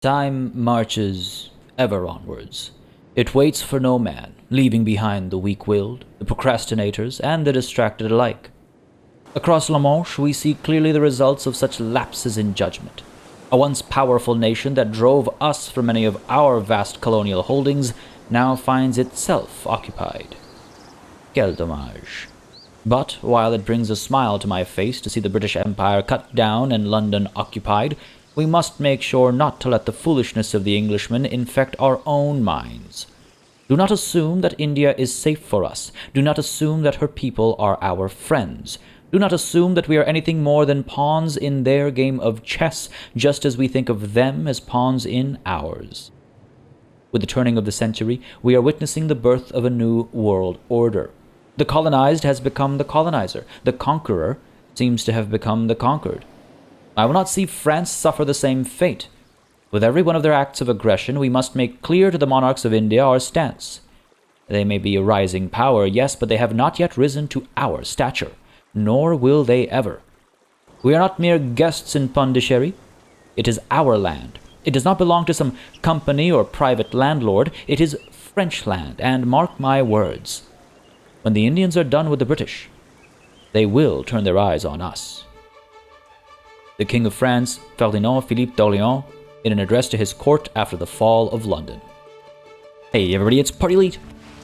Time marches ever onwards. It waits for no man, leaving behind the weak-willed, the procrastinators, and the distracted alike. Across La Manche, we see clearly the results of such lapses in judgment. A once powerful nation that drove us from many of our vast colonial holdings now finds itself occupied. Quel dommage. But while it brings a smile to my face to see the British Empire cut down and London occupied, we must make sure not to let the foolishness of the Englishman infect our own minds. Do not assume that India is safe for us. Do not assume that her people are our friends. Do not assume that we are anything more than pawns in their game of chess, just as we think of them as pawns in ours. With the turning of the century, we are witnessing the birth of a new world order. The colonized has become the colonizer. The conqueror seems to have become the conquered. I will not see France suffer the same fate. With every one of their acts of aggression, we must make clear to the monarchs of India our stance. They may be a rising power, yes, but they have not yet risen to our stature, nor will they ever. We are not mere guests in Pondicherry. It is our land. It does not belong to some company or private landlord. It is French land, and mark my words, when the Indians are done with the British, they will turn their eyes on us. The King of France, Ferdinand Philippe d'Orléans, in an address to his court after the fall of London. Hey everybody, it's PartyElite.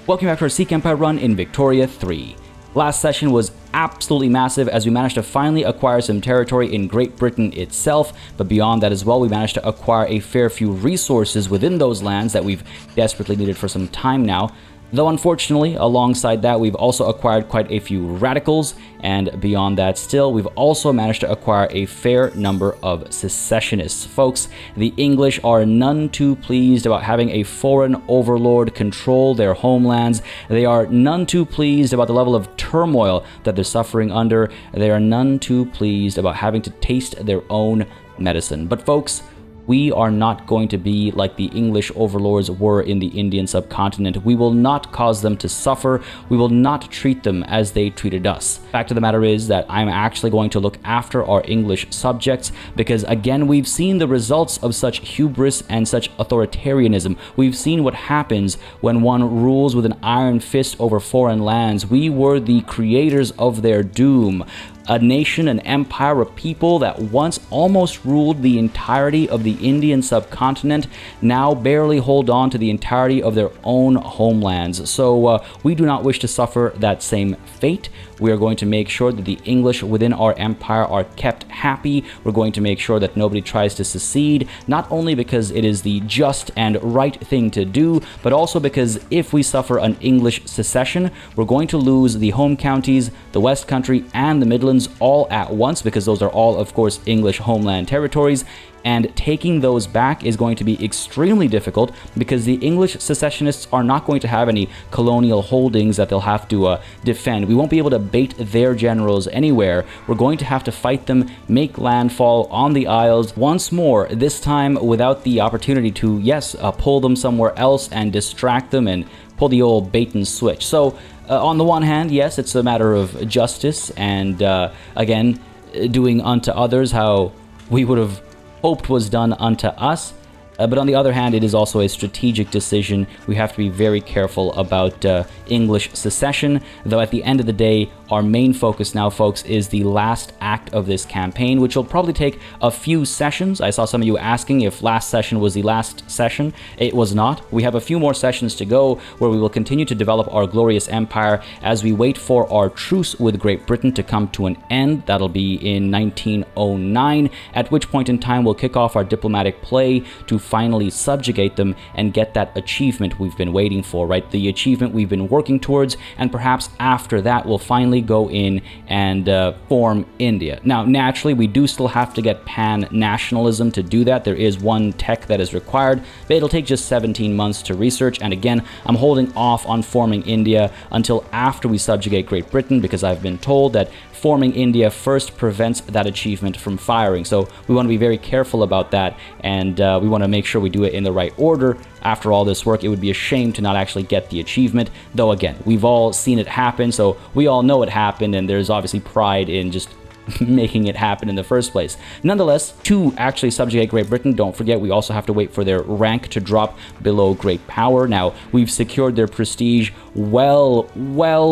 Welcome back to our Sikh Empire run in Victoria 3. Last session was absolutely massive as we managed to finally acquire some territory in Great Britain itself, but beyond that as well, we managed to acquire a fair few resources within those lands that we've desperately needed for some time now. Though unfortunately, alongside that, we've also acquired quite a few radicals, and beyond that still, we've also managed to acquire a fair number of secessionists. Folks, the English are none too pleased about having a foreign overlord control their homelands. They are none too pleased about the level of turmoil that they're suffering under. They are none too pleased about having to taste their own medicine. But folks, we are not going to be like the English overlords were in the Indian subcontinent. We will not cause them to suffer. We will not treat them as they treated us. Fact of the matter is that I'm actually going to look after our English subjects because, again, we've seen the results of such hubris and such authoritarianism. We've seen what happens when one rules with an iron fist over foreign lands. We were the creators of their doom. A nation, an empire, a people that once almost ruled the entirety of the Indian subcontinent now barely hold on to the entirety of their own homelands. So we do not wish to suffer that same fate. We are going to make sure that the English within our empire are kept happy. We're going to make sure that nobody tries to secede, not only because it is the just and right thing to do, but also because if we suffer an English secession, we're going to lose the home counties, the West Country, and the Midlands all at once, because those are all, of course, English homeland territories. And taking those back is going to be extremely difficult because the English secessionists are not going to have any colonial holdings that they'll have to defend. We won't be able to bait their generals anywhere. We're going to have to fight them, make landfall on the Isles once more, this time without the opportunity to, yes, pull them somewhere else and distract them and pull the old bait and switch. So on the one hand, yes, it's a matter of justice and, again, doing unto others how we would have hoped was done unto us. But on the other hand, it is also a strategic decision. We have to be very careful about English secession, though at the end of the day, our main focus now, folks, is the last act of this campaign, which will probably take a few sessions. I saw some of you asking if last session was the last session. It was not. We have a few more sessions to go where we will continue to develop our glorious empire as we wait for our truce with Great Britain to come to an end. That'll be in 1909, at which point in time we'll kick off our diplomatic play to finally subjugate them and get that achievement we've been waiting for, right? The achievement we've been working towards, and perhaps after that we'll finally go in and form India. Now, naturally, we do still have to get pan-nationalism to do that. There is one tech that is required, but it'll take just 17 months to research. And again, I'm holding off on forming India until after we subjugate Great Britain because I've been told that forming India first prevents that achievement from firing. So we want to be very careful about that, and we want to make sure we do it in the right order. After all this work, it would be a shame to not actually get the achievement, though again, we've all seen it happen, so we all know it happened, and there's obviously pride in just making it happen in the first place. Nonetheless, to actually subjugate Great Britain, don't forget we also have to wait for their rank to drop below great power. Now, we've secured their prestige well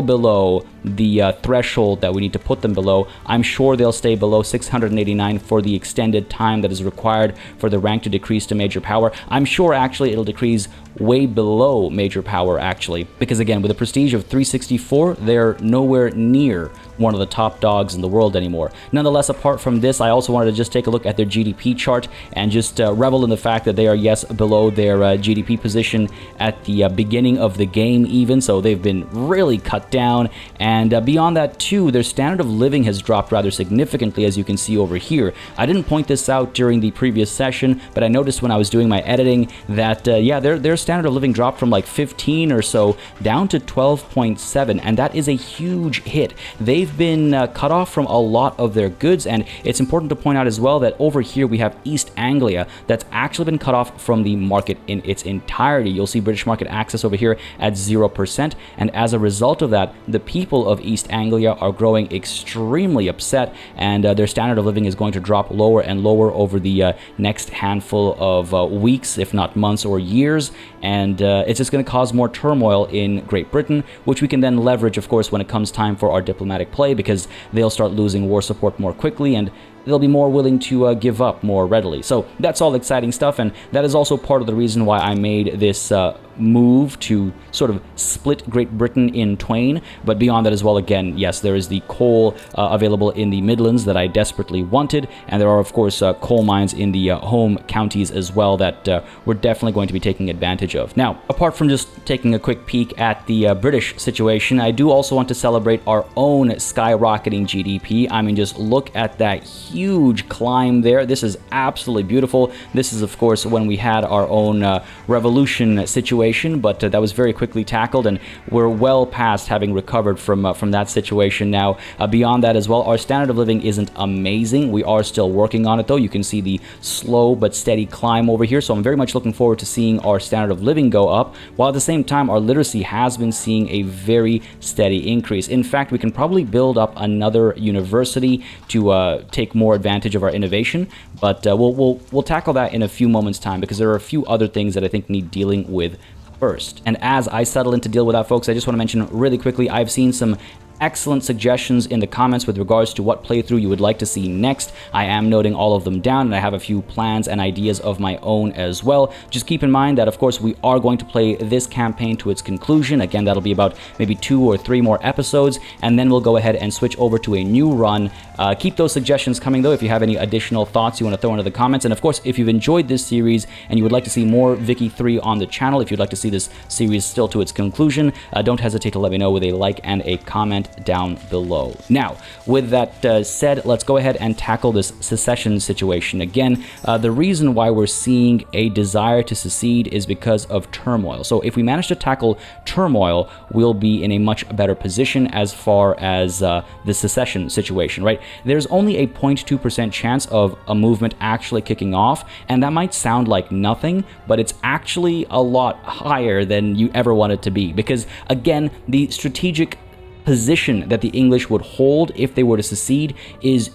below the threshold that we need to put them below. I'm sure they'll stay below 689 for the extended time that is required for the rank to decrease to major power. I'm sure actually it'll decrease way below major power actually, because again, with a prestige of 364, they're nowhere near one of the top dogs in the world anymore. Nonetheless, apart from this, I also wanted to just take a look at their GDP chart and just revel in the fact that they are, yes, below their GDP position at the beginning of the game even, so they've been really cut down. And beyond that too, their standard of living has dropped rather significantly, as you can see over here. I didn't point this out during the previous session, but I noticed when I was doing my editing that, yeah, their standard of living dropped from like 15 or so down to 12.7, and that is a huge hit. They've been cut off from a lot of their goods, and it's important to point out as well that over here we have East Anglia that's actually been cut off from the market in its entirety. You'll see British market access over here at 0%, and as a result of that, the people of East Anglia are growing extremely upset, and their standard of living is going to drop lower and lower over the next handful of weeks, if not months or years, and it's just going to cause more turmoil in Great Britain, which we can then leverage, of course, when it comes time for our diplomatic play, because they'll start losing war support more quickly, and they'll be more willing to give up more readily. So that's all exciting stuff, and that is also part of the reason why I made this move to sort of split Great Britain in twain. But beyond that as well, again, yes, there is the coal available in the Midlands that I desperately wanted, and there are, of course, coal mines in the home counties as well that we're definitely going to be taking advantage of. Now, apart from just taking a quick peek at the British situation, I do also want to celebrate our own skyrocketing GDP. I mean, just look at that huge climb there. This is absolutely beautiful. This is, of course, when we had our own revolution situation, but that was very quickly tackled, and we're well past having recovered from that situation now. Beyond that as well, our standard of living isn't amazing. We are still working on it, though. You can see the slow but steady climb over here, so I'm very much looking forward to seeing our standard of living go up, while at the same time, our literacy has been seeing a very steady increase. In fact, we can probably build up another university to take more advantage of our innovation, but we'll tackle that in a few moments' time, because there are a few other things that I think need dealing with first. And as I settle in to deal with that, folks, I just want to mention really quickly, I've seen some excellent suggestions in the comments with regards to what playthrough you would like to see next. I am noting all of them down, and I have a few plans and ideas of my own as well. Just keep in mind that, of course, we are going to play this campaign to its conclusion. Again, that'll be about maybe 2 or 3 more episodes, and then we'll go ahead and switch over to a new run. Keep those suggestions coming, though, if you have any additional thoughts you want to throw into the comments. And of course, if you've enjoyed this series and you would like to see more Vicky 3 on the channel, if you'd like to see this series still to its conclusion, don't hesitate to let me know with a like and a comment down below. Now, with that said, let's go ahead and tackle this secession situation. Again, the reason why we're seeing a desire to secede is because of turmoil. So if we manage to tackle turmoil, we'll be in a much better position as far as the secession situation, right? There's only a 0.2% chance of a movement actually kicking off, and that might sound like nothing, but it's actually a lot higher than you ever want it to be, because again, the strategic position that the English would hold if they were to secede is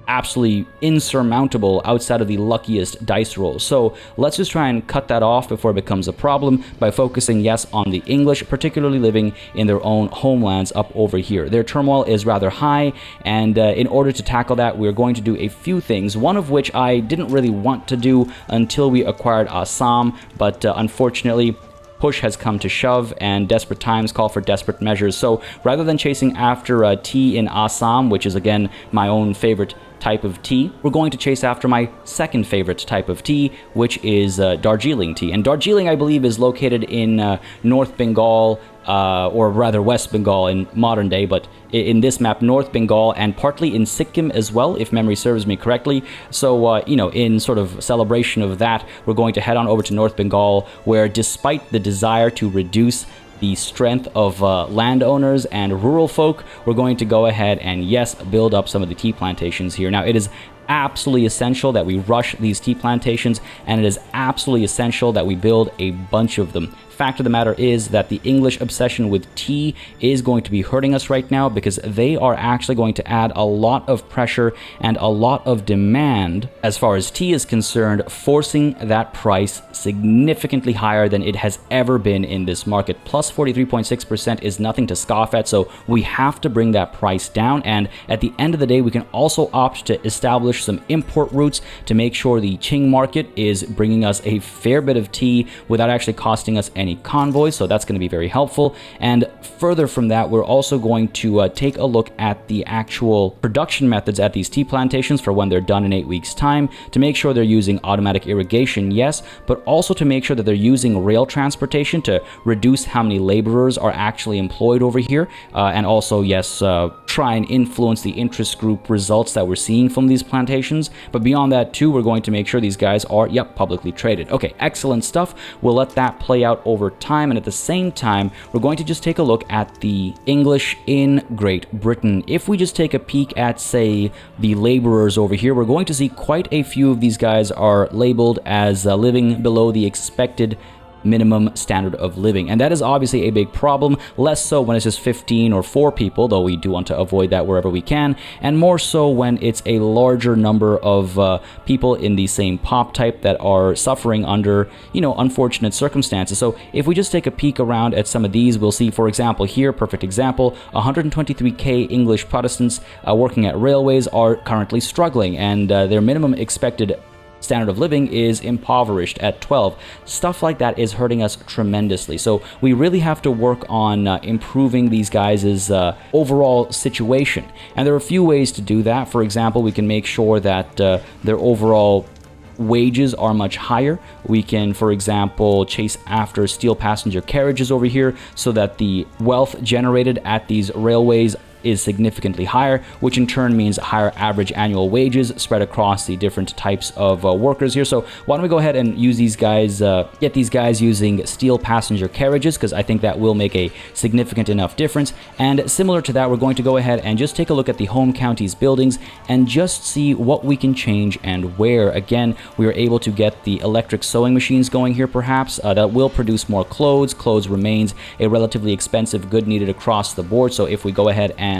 absolutely insurmountable outside of the luckiest dice rolls. So let's just try and cut that off before it becomes a problem by focusing, yes, on the English, particularly living in their own homelands up over here. Their turmoil is rather high, and in order to tackle that, we're going to do a few things, one of which I didn't really want to do until we acquired Assam, but unfortunately, push has come to shove, and desperate times call for desperate measures. So rather than chasing after tea in Assam, which is again my own favorite type of tea, we're going to chase after my second favorite type of tea, which is Darjeeling tea. And Darjeeling, I believe, is located in North Bengal, or rather West Bengal in modern day, but in this map, North Bengal, and partly in Sikkim as well, if memory serves me correctly. So, in sort of celebration of that, we're going to head on over to North Bengal, where despite the desire to reduce the strength of landowners and rural folk, we're going to go ahead and, yes, build up some of the tea plantations here. Now, it is absolutely essential that we rush these tea plantations, and it is absolutely essential that we build a bunch of them. Fact of the matter is that the English obsession with tea is going to be hurting us right now, because they are actually going to add a lot of pressure and a lot of demand as far as tea is concerned, forcing that price significantly higher than it has ever been in this market. Plus 43.6% is nothing to scoff at, so we have to bring that price down. And at the end of the day, we can also opt to establish some import routes to make sure the Qing market is bringing us a fair bit of tea without actually costing us any convoys, so that's going to be very helpful. And further from that, we're also going to take a look at the actual production methods at these tea plantations for when they're done in 8 weeks time, to make sure they're using automatic irrigation, yes, but also to make sure that they're using rail transportation to reduce how many laborers are actually employed over here, and also, yes, try and influence the interest group results that we're seeing from these plantations. But beyond that too, we're going to make sure these guys are, publicly traded. Okay, excellent stuff. We'll let that play out over time, and at the same time, we're going to just take a look at the English in Great Britain. If we just take a peek at, say, the laborers over here, we're going to see quite a few of these guys are labeled as living below the expected minimum standard of living, and that is obviously a big problem. Less so when it's just 15 or 4 people, though we do want to avoid that wherever we can, and more so when it's a larger number of people in the same pop type that are suffering under, unfortunate circumstances. So if we just take a peek around at some of these, we'll see, for example, here, perfect example, 123k English Protestants working at railways are currently struggling, and their minimum expected standard of living is impoverished at 12. Stuff like that is hurting us tremendously. So we really have to work on improving these guys' overall situation. And there are a few ways to do that. For example, we can make sure that their overall wages are much higher. We can, for example, chase after steel passenger carriages over here so that the wealth generated at these railways is significantly higher, which in turn means higher average annual wages spread across the different types of workers here. So why don't we go ahead and use these guys, get these guys using steel passenger carriages, because I think that will make a significant enough difference. And similar to that, we're going to go ahead and just take a look at the home counties buildings and just see what we can change and where. Again, we are able to get the electric sewing machines going here, perhaps, that will produce more clothes. Clothes remains a relatively expensive good needed across the board. So if we go ahead and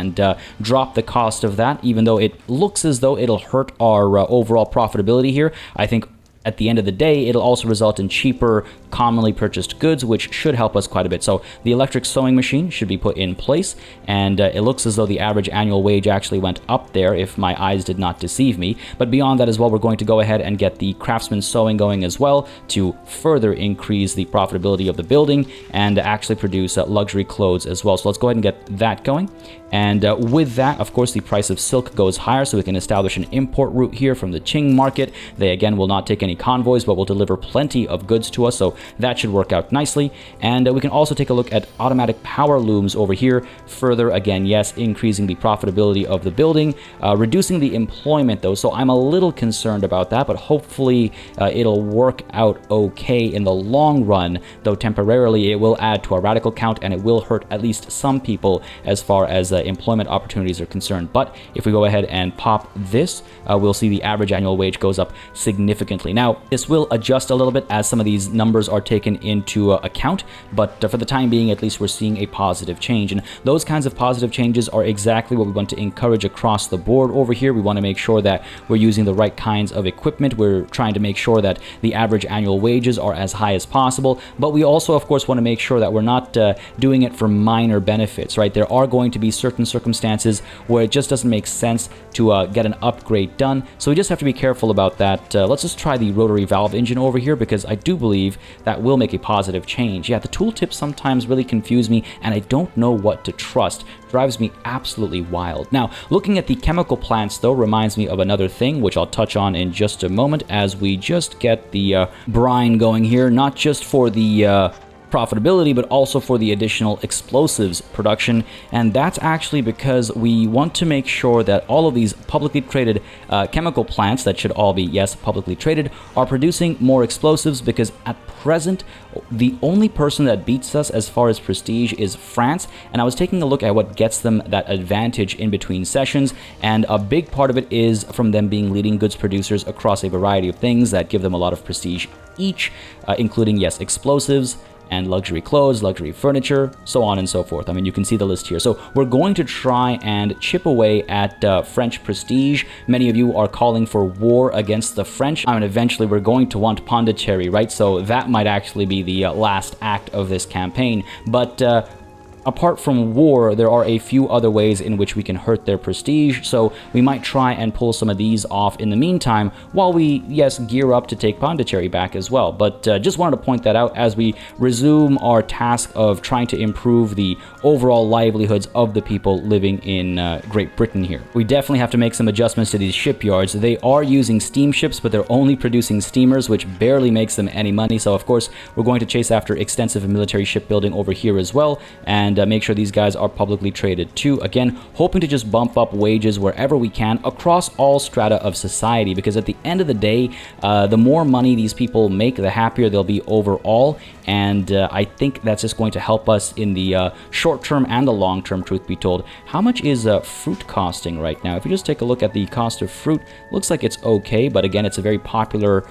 drop the cost of that, even though it looks as though it'll hurt our overall profitability here, I think at the end of the day, it'll also result in cheaper, commonly purchased goods, which should help us quite a bit. So the electric sewing machine should be put in place, and it looks as though the average annual wage actually went up there, if my eyes did not deceive me. But beyond that as well, we're going to go ahead and get the craftsman sewing going as well to further increase the profitability of the building and actually produce luxury clothes as well. So let's go ahead and get that going. And with that, of course, the price of silk goes higher, so we can establish an import route here from the Qing market. They, again, will not take any convoys, but will deliver plenty of goods to us, so that should work out nicely. And we can also take a look at automatic power looms over here. Further, again, yes, increasing the profitability of the building, reducing the employment, though, so I'm a little concerned about that, but hopefully it'll work out okay in the long run, though temporarily it will add to our radical count, and it will hurt at least some people as far as employment opportunities are concerned. But if we go ahead and pop this, we'll see the average annual wage goes up significantly. Now, this will adjust a little bit as some of these numbers are taken into account, but for the time being, at least, we're seeing a positive change. And those kinds of positive changes are exactly what we want to encourage across the board over here. We want to make sure that we're using the right kinds of equipment. We're trying to make sure that the average annual wages are as high as possible, but we also, of course, want to make sure that we're not doing it for minor benefits, right? There are going to be certain circumstances where it just doesn't make sense to get an upgrade done, so we just have to be careful about that. Let's just try the rotary valve engine over here, because I do believe that will make a positive change. Yeah, the tooltips sometimes really confuse me, and I don't know what to trust. Drives me absolutely wild. Now, looking at the chemical plants, though, reminds me of another thing, which I'll touch on in just a moment as we just get the brine going here, not just for the profitability, but also for the additional explosives production. And that's actually because we want to make sure that all of these publicly traded chemical plants that should all be, yes, publicly traded, are producing more explosives, because at present, the only person that beats us as far as prestige is France. And I was taking a look at what gets them that advantage in between sessions, and a big part of it is from them being leading goods producers across a variety of things that give them a lot of prestige each, including, yes, explosives, and luxury clothes, luxury furniture, so on and so forth. I mean, you can see the list here. So we're going to try and chip away at French prestige. Many of you are calling for war against the French. I mean, eventually we're going to want Pondicherry, right? So that might actually be the last act of this campaign. But apart from war, there are a few other ways in which we can hurt their prestige, so we might try and pull some of these off in the meantime while we, yes, gear up to take Pondicherry back as well. But just wanted to point that out as we resume our task of trying to improve the overall livelihoods of the people living in Great Britain here. We definitely have to make some adjustments to these shipyards. They are using steamships, but they're only producing steamers, which barely makes them any money. So of course, we're going to chase after extensive military shipbuilding over here as well, and make sure these guys are publicly traded too. Again, hoping to just bump up wages wherever we can across all strata of society, because at the end of the day, the more money these people make, the happier they'll be overall. And I think that's just going to help us in the short term and the long term, truth be told. How much is fruit costing right now? If you just take a look at the cost of fruit, looks like it's okay, but again, it's a very popular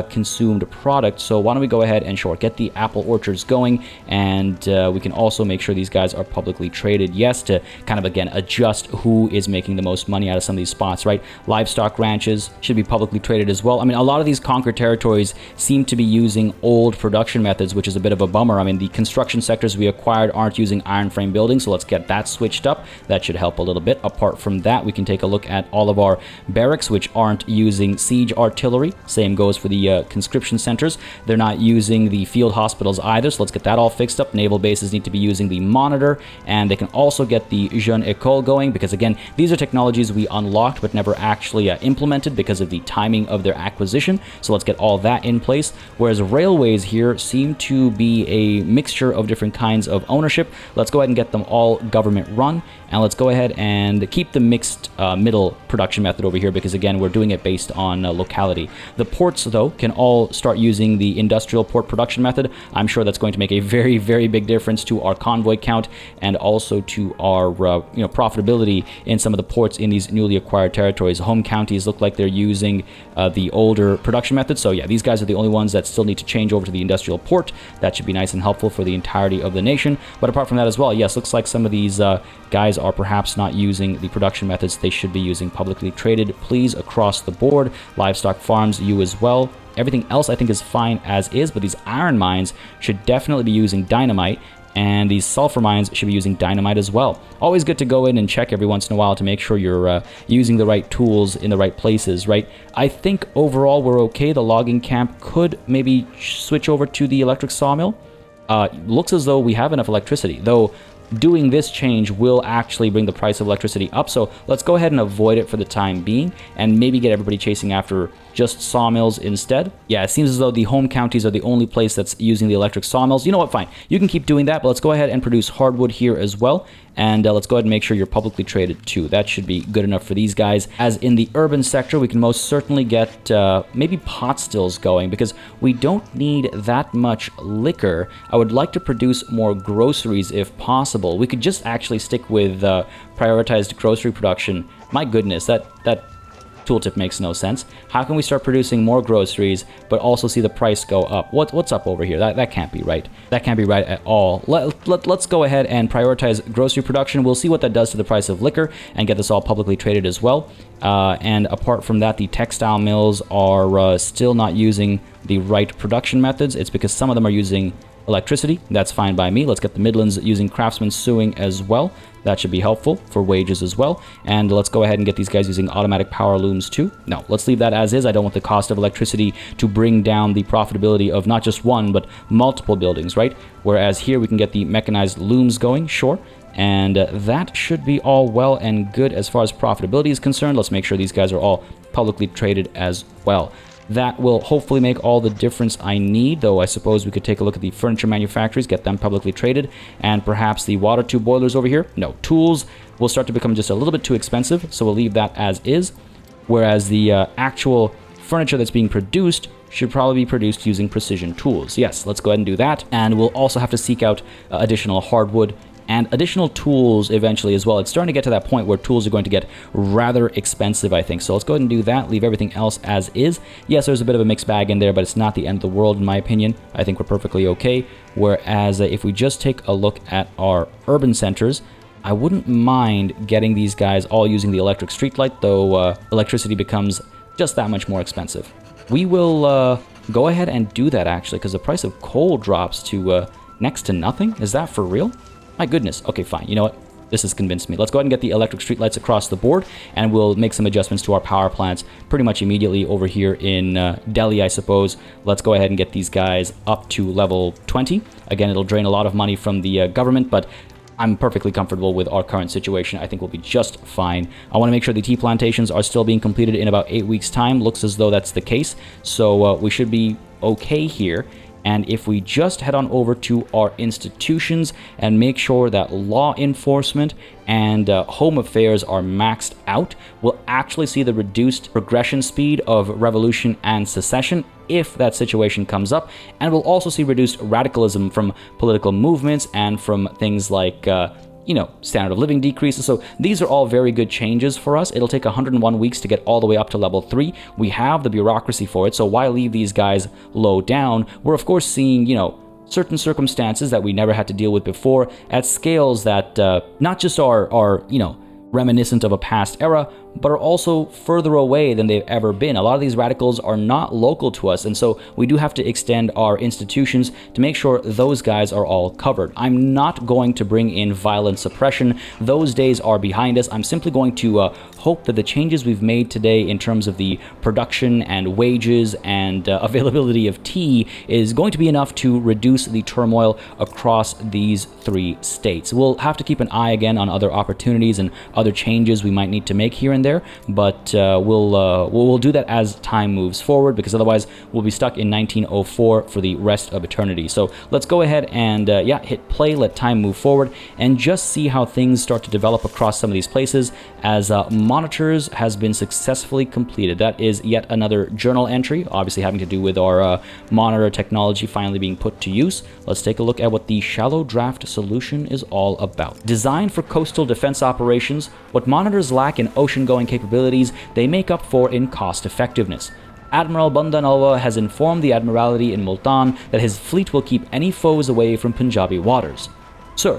consumed product. So why don't we go ahead and get the apple orchards going, and we can also make sure these guys are publicly traded, yes, to kind of again adjust who is making the most money out of some of these spots, right? Livestock ranches should be publicly traded as well. I mean, a lot of these conquered territories seem to be using old production methods, which is a bit of a bummer. I mean, the construction sectors we acquired aren't using iron frame buildings, so let's get that switched up. That should help a little bit. Apart from that, we can take a look at all of our barracks, which aren't using siege artillery. Same goes for the conscription centers. They're not using the field hospitals either, so let's get that all fixed up. Naval bases need to be using the monitor, and they can also get the Jeune École going, because again, these are technologies we unlocked but never actually implemented because of the timing of their acquisition. So let's get all that in place. Whereas railways here seem to be a mixture of different kinds of ownership. Let's go ahead and get them all government run, and let's go ahead and keep the mixed middle production method over here, because again, we're doing it based on locality. The ports, though, can all start using the industrial port production method. I'm sure that's going to make a very, very big difference to our convoy count and also to our profitability in some of the ports in these newly acquired territories. Home counties look like they're using the older production method. So yeah, these guys are the only ones that still need to change over to the industrial port. That should be nice and helpful for the entirety of the nation. But apart from that as well, yes, looks like some of these guys are perhaps not using the production methods they should be using. Publicly traded, please, across the board. Livestock farms, you as well. Everything else I think is fine as is, but these iron mines should definitely be using dynamite, and these sulfur mines should be using dynamite as well. Always good to go in and check every once in a while to make sure you're using the right tools in the right places, right? I think overall we're okay. The logging camp could maybe switch over to the electric sawmill. Looks as though we have enough electricity, though doing this change will actually bring the price of electricity up, so let's go ahead and avoid it for the time being and maybe get everybody chasing after just sawmills instead. Yeah, it seems as though the home counties are the only place that's using the electric sawmills. You know what, fine, you can keep doing that, but let's go ahead and produce hardwood here as well, and let's go ahead and make sure you're publicly traded too. That should be good enough for these guys. As in the urban sector, we can most certainly get maybe pot stills going, because we don't need that much liquor. I would like to produce more groceries if possible. We could just actually stick with prioritized grocery production. My goodness, that tooltip makes no sense. How can we start producing more groceries but also see the price go up? What's up over here? That can't be right. That can't be right at all. Let's go ahead and prioritize grocery production. We'll see what that does to the price of liquor and get this all publicly traded as well. And apart from that, the textile mills are still not using the right production methods. It's because some of them are using electricity. That's fine by me. Let's get the Midlands using craftsman sewing as well. That should be helpful for wages as well. And let's go ahead and get these guys using automatic power looms too. No, let's leave that as is. I don't want the cost of electricity to bring down the profitability of not just one, but multiple buildings, right? Whereas here we can get the mechanized looms going, sure. And that should be all well and good as far as profitability is concerned. Let's make sure these guys are all publicly traded as well. That will hopefully make all the difference I need, though I suppose we could take a look at the furniture manufacturers, get them publicly traded, and perhaps the water tube boilers over here. No, tools will start to become just a little bit too expensive, so we'll leave that as is, whereas the actual furniture that's being produced should probably be produced using precision tools. Yes, let's go ahead and do that, and we'll also have to seek out additional hardwood and additional tools eventually as well. It's starting to get to that point where tools are going to get rather expensive, I think. So let's go ahead and do that, leave everything else as is. Yes, there's a bit of a mixed bag in there, but it's not the end of the world in my opinion. I think we're perfectly okay. Whereas if we just take a look at our urban centers, I wouldn't mind getting these guys all using the electric streetlight, though electricity becomes just that much more expensive. We will go ahead and do that actually, because the price of coal drops to next to nothing. Is that for real? My goodness. Okay, fine. You know what? This has convinced me. Let's go ahead and get the electric streetlights across the board, and we'll make some adjustments to our power plants pretty much immediately over here in Delhi, I suppose. Let's go ahead and get these guys up to level 20. Again, it'll drain a lot of money from the government, but I'm perfectly comfortable with our current situation. I think we'll be just fine. I want to make sure the tea plantations are still being completed in about 8 weeks' time. Looks as though that's the case, so we should be okay here. And if we just head on over to our institutions and make sure that law enforcement and home affairs are maxed out, we'll actually see the reduced progression speed of revolution and secession if that situation comes up. And we'll also see reduced radicalism from political movements and from things like standard of living decreases. So these are all very good changes for us. It'll take 101 weeks to get all the way up to level 3. We have the bureaucracy for it, so why leave these guys low down? We're of course seeing, certain circumstances that we never had to deal with before at scales that not just are reminiscent of a past era, but are also further away than they've ever been. A lot of these radicals are not local to us, and so we do have to extend our institutions to make sure those guys are all covered. I'm not going to bring in violent suppression. Those days are behind us. I'm simply going to hope that the changes we've made today in terms of the production and wages and availability of tea is going to be enough to reduce the turmoil across these 3 states. We'll have to keep an eye again on other opportunities and other changes we might need to make here and there, but we'll do that as time moves forward, because otherwise we'll be stuck in 1904 for the rest of eternity. So let's go ahead and hit play, let time move forward, and just see how things start to develop across some of these places as monitors has been successfully completed. That is yet another journal entry, obviously having to do with our monitor technology finally being put to use. Let's take a look at what the shallow draft solution is all about. Designed for coastal defense operations, what monitors lack in ocean-going capabilities, they make up for in cost effectiveness. Admiral Bundanalwa has informed the Admiralty in Multan that his fleet will keep any foes away from Punjabi waters. Sir,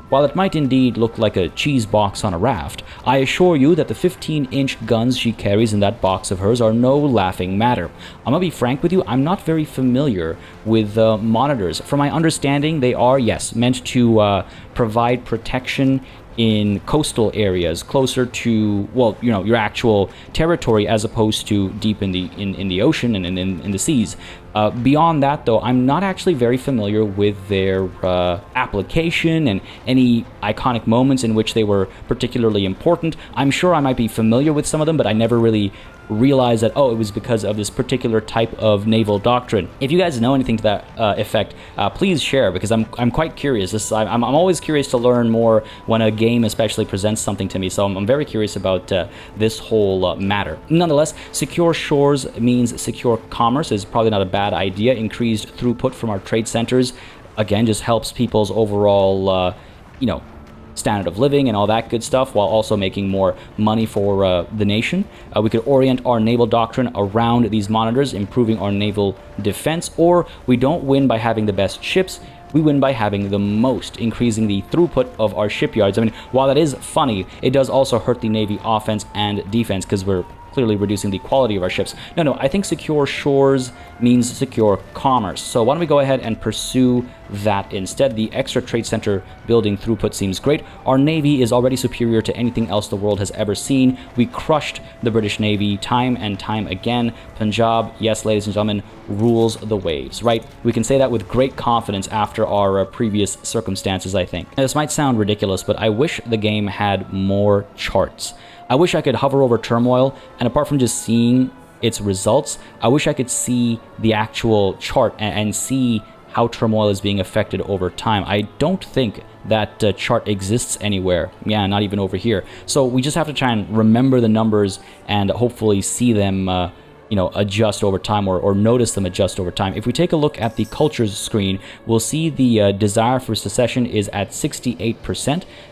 while it might indeed look like a cheese box on a raft, I assure you that the 15-inch guns she carries in that box of hers are no laughing matter. I'm gonna be frank with you, I'm not very familiar with monitors. From my understanding, they are, yes, meant to provide protection in coastal areas closer to, your actual territory, as opposed to deep in the ocean and in the seas. Beyond that, though, I'm not actually very familiar with their application and any iconic moments in which they were particularly important. I'm sure I might be familiar with some of them, but I never really realized that, it was because of this particular type of naval doctrine. If you guys know anything to that effect, please share, because I'm quite curious. I'm always curious to learn more when a game especially presents something to me, so I'm very curious about this whole matter. Nonetheless, secure shores means secure commerce is probably not a bad idea. Increased throughput from our trade centers, again, just helps people's overall, standard of living and all that good stuff, while also making more money for the nation. We could orient our naval doctrine around these monitors, improving our naval defense, or we don't win by having the best ships, we win by having the most, increasing the throughput of our shipyards. I mean, while that is funny, it does also hurt the Navy offense and defense, because we're clearly reducing the quality of our ships. No, I think secure shores means secure commerce. So why don't we go ahead and pursue that instead? The extra trade center building throughput seems great. Our Navy is already superior to anything else the world has ever seen. We crushed the British Navy time and time again. Punjab, yes, ladies and gentlemen, rules the waves, right? We can say that with great confidence after our previous circumstances, I think. Now, this might sound ridiculous, but I wish the game had more charts. I wish I could hover over Turmoil, and apart from just seeing its results. I wish I could see the actual chart and see how Turmoil is being affected over time. I don't think that chart exists anywhere. Yeah, not even over here. So we just have to try and remember the numbers and hopefully see them adjust over time, or notice them adjust over time. If we take a look at the cultures screen, we'll see the desire for secession is at 68%,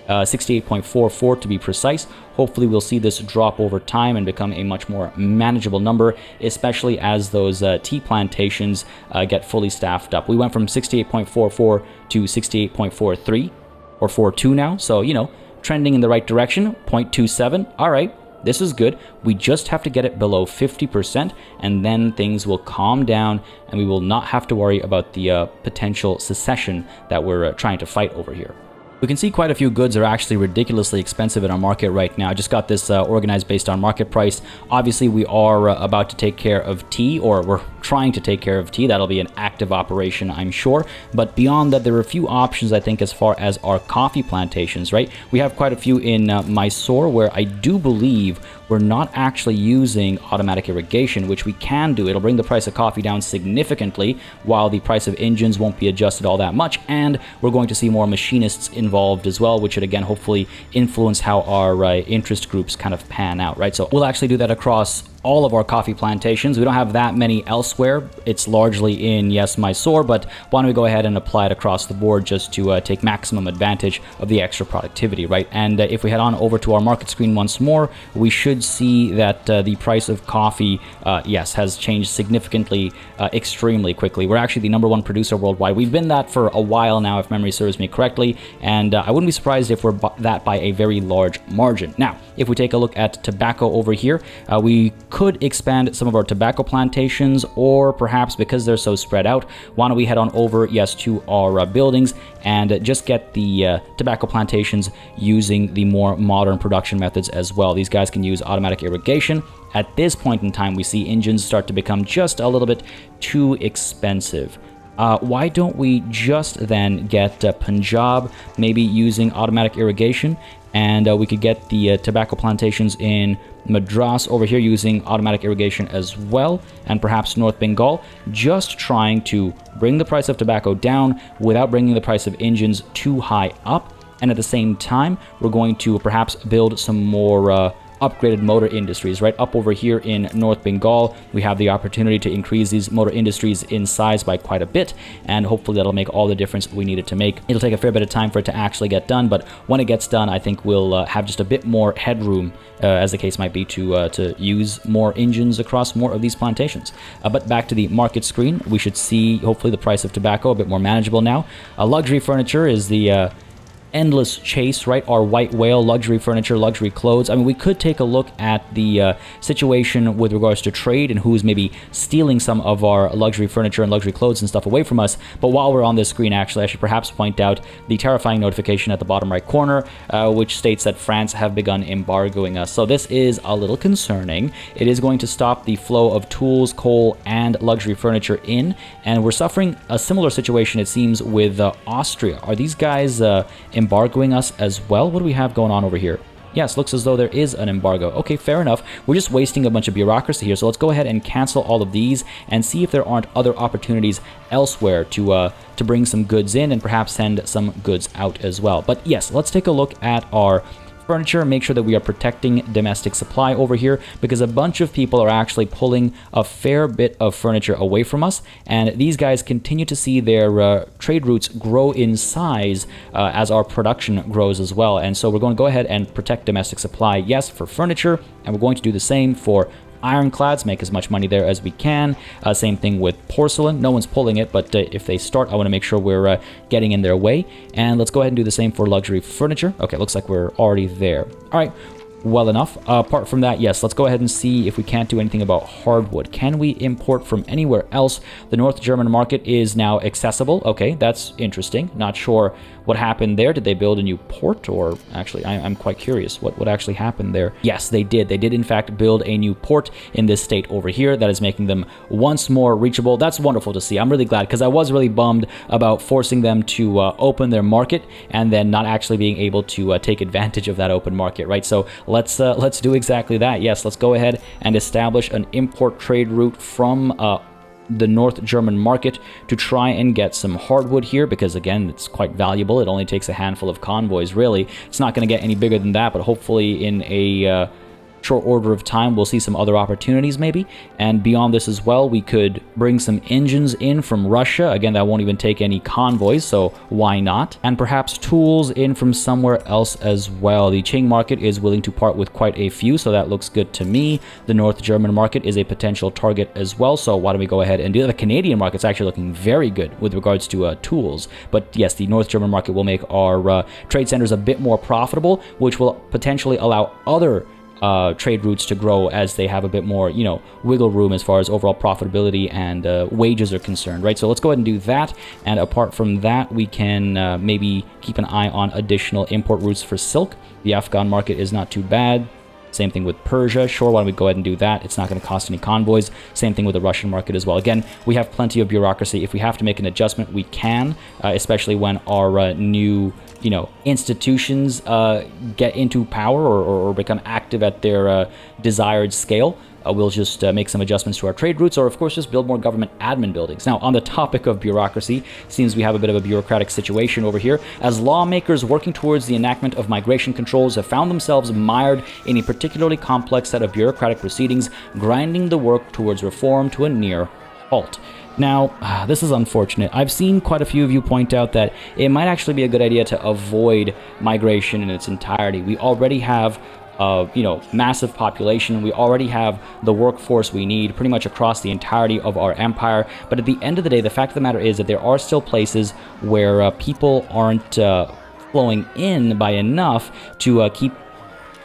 68.44 to be precise. Hopefully we'll see this drop over time and become a much more manageable number, especially as those tea plantations get fully staffed up. We went from 68.44 to 68.43 or 42 now, so trending in the right direction. 0.27, all right. This is good. We just have to get it below 50%, and then things will calm down, and we will not have to worry about the potential secession that we're trying to fight over here. We can see quite a few goods are actually ridiculously expensive in our market right now. I just got this organized based on market price. Obviously, we are about to take care of tea, or we're trying to take care of tea. That'll be an active operation, I'm sure. But beyond that, there are a few options, I think, as far as our coffee plantations, right? We have quite a few in Mysore, where I do believe we're not actually using automatic irrigation, which we can do. It'll bring the price of coffee down significantly, while the price of engines won't be adjusted all that much, and we're going to see more machinists involved as well, which should again hopefully influence how our interest groups kind of pan out, right? So we'll actually do that across all of our coffee plantations. We don't have that many elsewhere. It's largely in, yes, Mysore, but why don't we go ahead and apply it across the board just to take maximum advantage of the extra productivity, right? And if we head on over to our market screen once more, we should see that the price of coffee, yes, has changed significantly, extremely quickly. We're actually the #1 producer worldwide. We've been that for a while now, if memory serves me correctly, and I wouldn't be surprised if we're that by a very large margin. Now, if we take a look at tobacco over here, we could expand some of our tobacco plantations, or perhaps because they're so spread out, why don't we head on over, yes, to our buildings and just get the tobacco plantations using the more modern production methods as well. These guys can use automatic irrigation. At this point in time, we see engines start to become just a little bit too expensive. Why don't we just then get Punjab maybe using automatic irrigation, and we could get the tobacco plantations in Madras over here using automatic irrigation as well, and perhaps North Bengal, just trying to bring the price of tobacco down without bringing the price of engines too high up. And at the same time, we're going to perhaps build some more upgraded motor industries, right? Up over here in North Bengal, we have the opportunity to increase these motor industries in size by quite a bit, and hopefully that'll make all the difference we need it to make. It'll take a fair bit of time for it to actually get done, but when it gets done, I think we'll have just a bit more headroom, as the case might be, to use more engines across more of these plantations. But back to the market screen, we should see hopefully the price of tobacco a bit more manageable now. Luxury furniture is the endless chase, right? Our white whale, luxury furniture, luxury clothes. I mean, we could take a look at the situation with regards to trade and who's maybe stealing some of our luxury furniture and luxury clothes and stuff away from us. But while we're on this screen, actually, I should perhaps point out the terrifying notification at the bottom right corner, which states that France have begun embargoing us. So this is a little concerning. It is going to stop the flow of tools, coal, and luxury furniture in, and we're suffering a similar situation, it seems, with Austria. Are these guys embargoing us as well? What do we have going on over here? Yes, looks as though there is an embargo. Okay, fair enough. We're just wasting a bunch of bureaucracy here, so let's go ahead and cancel all of these and see if there aren't other opportunities elsewhere to bring some goods in and perhaps send some goods out as well. But yes, let's take a look at our furniture, make sure that we are protecting domestic supply over here, because a bunch of people are actually pulling a fair bit of furniture away from us, and these guys continue to see their trade routes grow in size as our production grows as well. And so we're going to go ahead and protect domestic supply, yes, for furniture, and we're going to do the same for ironclads, make as much money there as we can. Same thing with porcelain. No one's pulling it, but if they start, I want to make sure we're getting in their way. And let's go ahead and do the same for luxury furniture. Okay, looks like we're already there. All right, well enough. Apart from that, yes, let's go ahead and see if we can't do anything about hardwood. Can we import from anywhere else? The North German market is now accessible. Okay, that's interesting. Not sure what happened there. Did they build a new port? Or actually, I'm quite curious what actually happened there. Yes, they did. They did, in fact, build a new port in this state over here that is making them once more reachable. That's wonderful to see. I'm really glad, because I was really bummed about forcing them to open their market and then not actually being able to take advantage of that open market, right? So let's do exactly that. Yes, let's go ahead and establish an import trade route from the North German market to try and get some hardwood here, because again, it's quite valuable. It only takes a handful of convoys, really. It's not going to get any bigger than that, but hopefully in a short order of time, we'll see some other opportunities maybe. And beyond this as well, we could bring some engines in from Russia. Again, that won't even take any convoys, so why not? And perhaps tools in from somewhere else as well. The Qing market is willing to part with quite a few, so that looks good to me. The North German market is a potential target as well, so why don't we go ahead and do that? The Canadian market's actually looking very good with regards to tools. But yes, the North German market will make our trade centers a bit more profitable, which will potentially allow other trade routes to grow as they have a bit more, wiggle room as far as overall profitability and wages are concerned, right? So let's go ahead and do that. And apart from that, we can maybe keep an eye on additional import routes for silk. The Afghan market is not too bad. Same thing with Persia. Sure, why don't we go ahead and do that? It's not going to cost any convoys. Same thing with the Russian market as well. Again, we have plenty of bureaucracy. If we have to make an adjustment, we can, especially when our new institutions get into power or become active at their desired scale. We'll just make some adjustments to our trade routes, or of course just build more government admin buildings. Now, on the topic of bureaucracy, seems we have a bit of a bureaucratic situation over here, as lawmakers working towards the enactment of migration controls have found themselves mired in a particularly complex set of bureaucratic proceedings, grinding the work towards reform to a near halt. Now, this is unfortunate. I've seen quite a few of you point out that it might actually be a good idea to avoid migration in its entirety. We already have massive population. We already have the workforce we need pretty much across the entirety of our empire. But at the end of the day, the fact of the matter is that there are still places where people aren't flowing in by enough to keep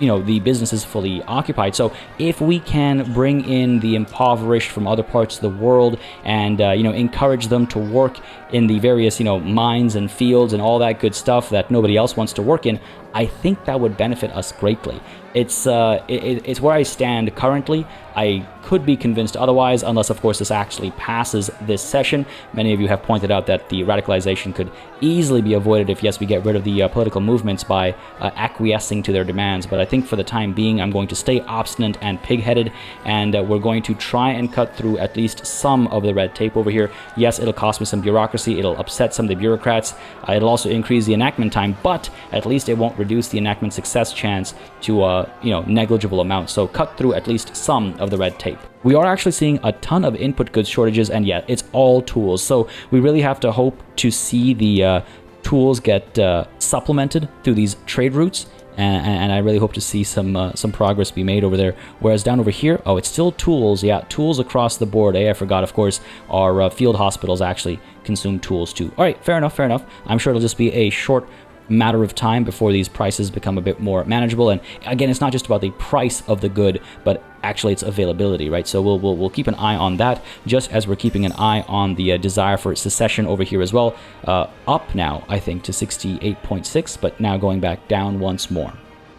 the businesses fully occupied. So if we can bring in the impoverished from other parts of the world and encourage them to work in the various mines and fields and all that good stuff that nobody else wants to work in, I think that would benefit us greatly. It's where I stand currently. I could be convinced otherwise, unless of course this actually passes this session. Many of you have pointed out that the radicalization could easily be avoided if, yes, we get rid of the political movements by acquiescing to their demands. But I think for the time being, I'm going to stay obstinate and pig-headed, and we're going to try and cut through at least some of the red tape over here. Yes, it'll cost me some bureaucracy. It'll upset some of the bureaucrats. It'll also increase the enactment time, but at least it won't reduce the enactment success chance to negligible amounts. So cut through at least some of the red tape. We are actually seeing a ton of input goods shortages, and yet it's all tools. So we really have to hope to see the tools get supplemented through these trade routes. And I really hope to see some progress be made over there. Whereas down over here, it's still tools. Yeah, tools across the board. I forgot, of course, our field hospitals actually consume tools too. All right, fair enough. I'm sure it'll just be a short matter of time before these prices become a bit more manageable. And again, it's not just about the price of the good, but actually its availability, right? So we'll keep an eye on that, just as we're keeping an eye on the desire for secession over here as well. Up now, I think, to 68.6, but now going back down once more.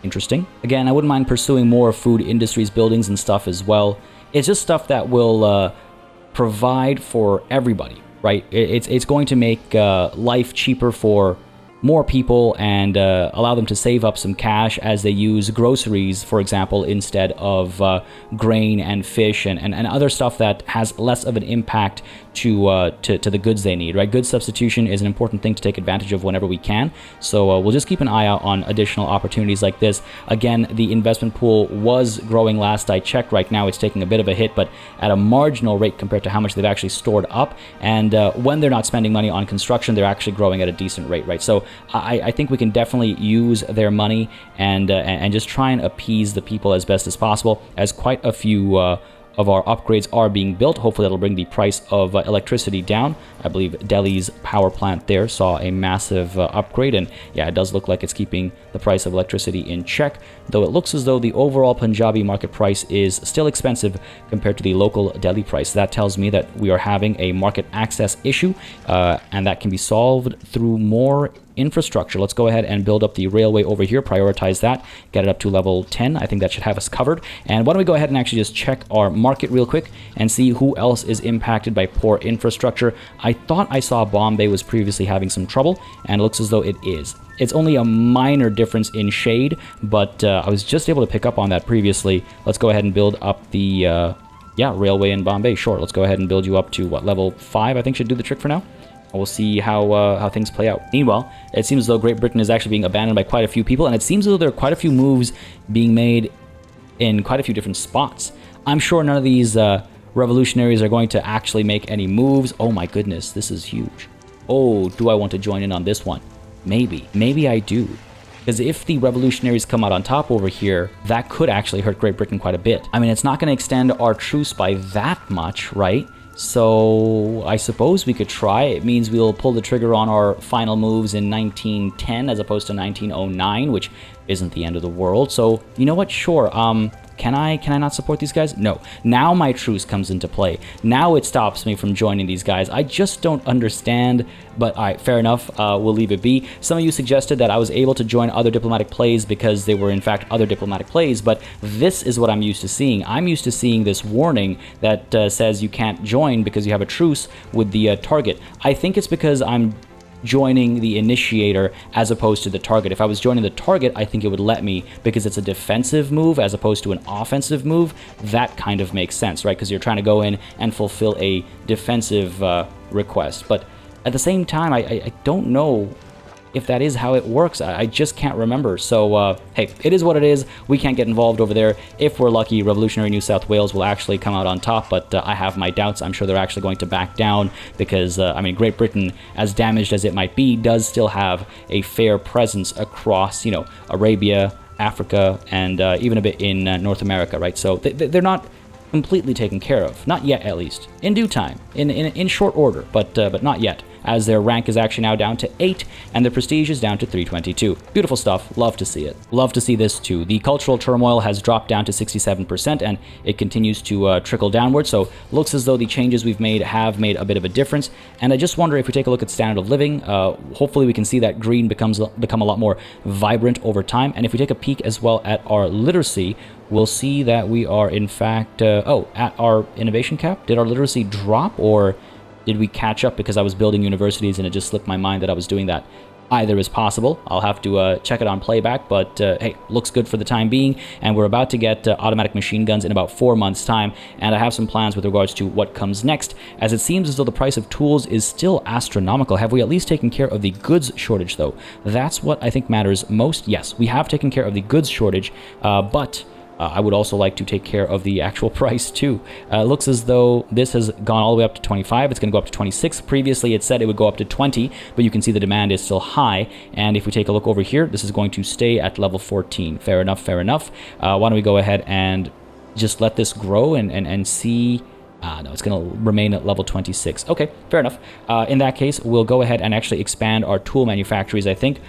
Interesting. Again, I wouldn't mind pursuing more food industries buildings and stuff as well. It's just stuff that will provide for everybody, right? It's going to make life cheaper for more people and allow them to save up some cash as they use groceries, for example, instead of grain and fish and other stuff that has less of an impact to the goods they need, right? Good substitution is an important thing to take advantage of whenever we can. So we'll just keep an eye out on additional opportunities like this. Again, the investment pool was growing last I checked. Right now it's taking a bit of a hit, but at a marginal rate compared to how much they've actually stored up. And when they're not spending money on construction, they're actually growing at a decent rate, right? So I think we can definitely use their money and just try and appease the people as best as possible, as quite a few of our upgrades are being built. Hopefully that'll bring the price of electricity down. I believe Delhi's power plant there saw a massive upgrade, and yeah, it does look like it's keeping the price of electricity in check, though it looks as though the overall Punjabi market price is still expensive compared to the local Delhi price. That tells me that we are having a market access issue, and that can be solved through more infrastructure. Let's go ahead and build up the railway over here, prioritize that, get it up to level 10. I think that should have us covered. And why don't we go ahead and actually just check our market real quick and see who else is impacted by poor infrastructure. I thought I saw Bombay was previously having some trouble, and it looks as though it is. It's only a minor difference in shade, but I was just able to pick up on that previously. Let's go ahead and build up the railway in Bombay. Sure, let's go ahead and build you up to what, level 5 I think should do the trick for now. We'll see how things play out. Meanwhile, it seems as though Great Britain is actually being abandoned by quite a few people, and it seems as though there are quite a few moves being made in quite a few different spots. I'm sure none of these revolutionaries are going to actually make any moves. Oh my goodness, this is huge. Oh, do I want to join in on this one? Maybe I do. Because if the revolutionaries come out on top over here, that could actually hurt Great Britain quite a bit. I mean, it's not going to extend our truce by that much, right? So I suppose we could try. It means we'll pull the trigger on our final moves in 1910 as opposed to 1909, which isn't the end of the world. So you know what? Sure. Can I not support these guys? No. Now my truce comes into play. Now it stops me from joining these guys. I just don't understand, but all right, fair enough. We'll leave it be. Some of you suggested that I was able to join other diplomatic plays because they were in fact other diplomatic plays, but this is what I'm used to seeing. I'm used to seeing this warning that says you can't join because you have a truce with the target. I think it's because I'm joining the initiator as opposed to the target. If I was joining the target, I think it would let me because it's a defensive move as opposed to an offensive move. That kind of makes sense, right? Because you're trying to go in and fulfill a defensive request. But at the same time, I don't know if that is how it works. I just can't remember. So, hey, it is what it is. We can't get involved over there. If we're lucky, Revolutionary New South Wales will actually come out on top, but I have my doubts. I'm sure they're actually going to back down because, I mean, Great Britain, as damaged as it might be, does still have a fair presence across, you know, Arabia, Africa, and even a bit in North America, right? So they're not completely taken care of. Not yet, at least. In due time. In short order, but not yet, as their rank is actually now down to 8, and their prestige is down to 322. Beautiful stuff. Love to see it. Love to see this too. The cultural turmoil has dropped down to 67%, and it continues to trickle downward, so looks as though the changes we've made have made a bit of a difference, and I just wonder if we take a look at standard of living, hopefully we can see that green become a lot more vibrant over time, and if we take a peek as well at our literacy, we'll see that we are in fact, at our innovation cap. Did our literacy drop, or did we catch up because I was building universities and it just slipped my mind that I was doing that? Either is possible. I'll have to check it on playback, but hey, looks good for the time being, and we're about to get automatic machine guns in about 4 months' time, and I have some plans with regards to what comes next, as it seems as though the price of tools is still astronomical. Have we at least taken care of the goods shortage, though? That's what I think matters most. Yes, we have taken care of the goods shortage, but I would also like to take care of the actual price too. It looks as though this has gone all the way up to 25. It's going to go up to 26. Previously, it said it would go up to 20, but you can see the demand is still high. And if we take a look over here, this is going to stay at level 14. Fair enough, fair enough. Why don't we go ahead and just let this grow and see... no, it's going to remain at level 26. Okay, fair enough. In that case, we'll go ahead and actually expand our tool manufactories, I think.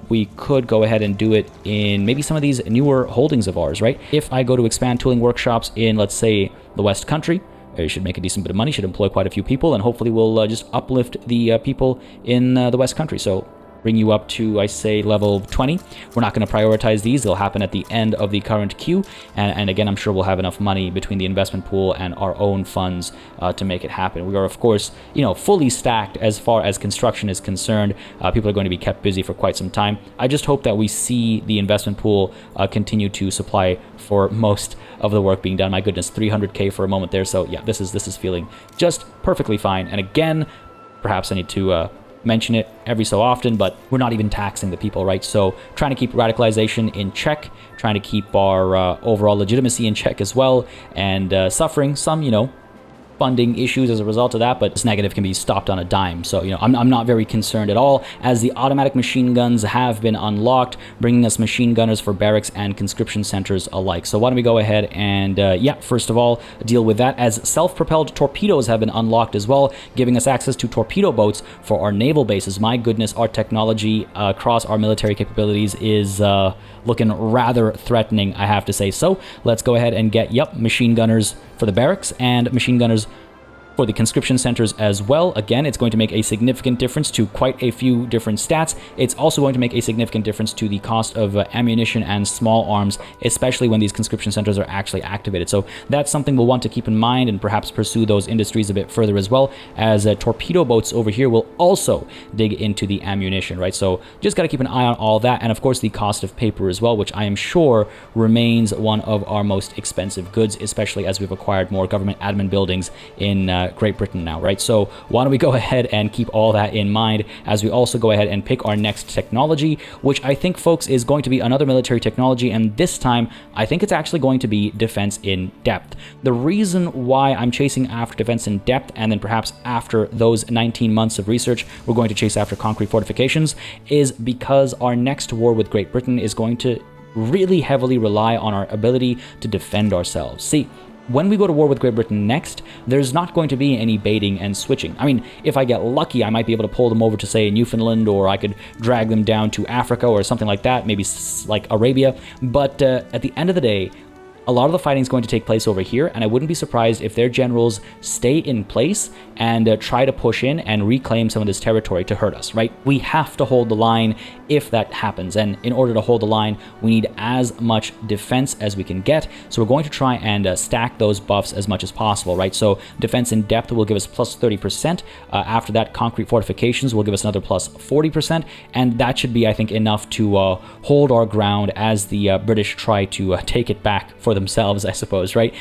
We could go ahead and do it in maybe some of these newer holdings of ours, right? If I go to expand tooling workshops in, let's say, the West Country, it should make a decent bit of money, should employ quite a few people, and hopefully we'll just uplift the people in the West Country. So bring you up to, I say, level 20. We're not going to prioritize these. They'll happen at the end of the current queue. And again, I'm sure we'll have enough money between the investment pool and our own funds to make it happen. We are, of course, fully stacked as far as construction is concerned. People are going to be kept busy for quite some time. I just hope that we see the investment pool continue to supply for most of the work being done. My goodness, 300K for a moment there. So yeah, this is feeling just perfectly fine. And again, perhaps I need to mention it every so often, but we're not even taxing the people, right? So trying to keep radicalization in check, trying to keep our overall legitimacy in check as well, and suffering some, funding issues as a result of that, but this negative can be stopped on a dime. So, I'm not very concerned at all, as the automatic machine guns have been unlocked, bringing us machine gunners for barracks and conscription centers alike. So why don't we go ahead and, first of all, deal with that, as self-propelled torpedoes have been unlocked as well, giving us access to torpedo boats for our naval bases. My goodness, our technology across our military capabilities is looking rather threatening, I have to say. So let's go ahead and get, machine gunners for the barracks and machine gunners For the conscription centers as well, again, it's going to make a significant difference to quite a few different stats. It's also going to make a significant difference to the cost of ammunition and small arms, especially when these conscription centers are actually activated. So that's something we'll want to keep in mind and perhaps pursue those industries a bit further as well, as torpedo boats over here will also dig into the ammunition, right? So just got to keep an eye on all that. And of course, the cost of paper as well, which I am sure remains one of our most expensive goods, especially as we've acquired more government admin buildings in Great Britain now, right? So why don't we go ahead and keep all that in mind as we also go ahead and pick our next technology, which I think, folks, is going to be another military technology, and this time I think it's actually going to be defense in depth. The reason why I'm chasing after defense in depth, and then perhaps after those 19 months of research we're going to chase after concrete fortifications, is because our next war with Great Britain is going to really heavily rely on our ability to defend ourselves. See, when we go to war with Great Britain next, there's not going to be any baiting and switching. I mean, if I get lucky, I might be able to pull them over to, say, Newfoundland, or I could drag them down to Africa or something like that, maybe like Arabia. But at the end of the day, a lot of the fighting is going to take place over here, and I wouldn't be surprised if their generals stay in place and try to push in and reclaim some of this territory to hurt us, right? We have to hold the line if that happens, and in order to hold the line, we need as much defense as we can get, so we're going to try and stack those buffs as much as possible, right? So defense in depth will give us plus 30%, after that concrete fortifications will give us another plus 40%, and that should be, I think, enough to hold our ground as the British try to take it back for themselves, I suppose, right?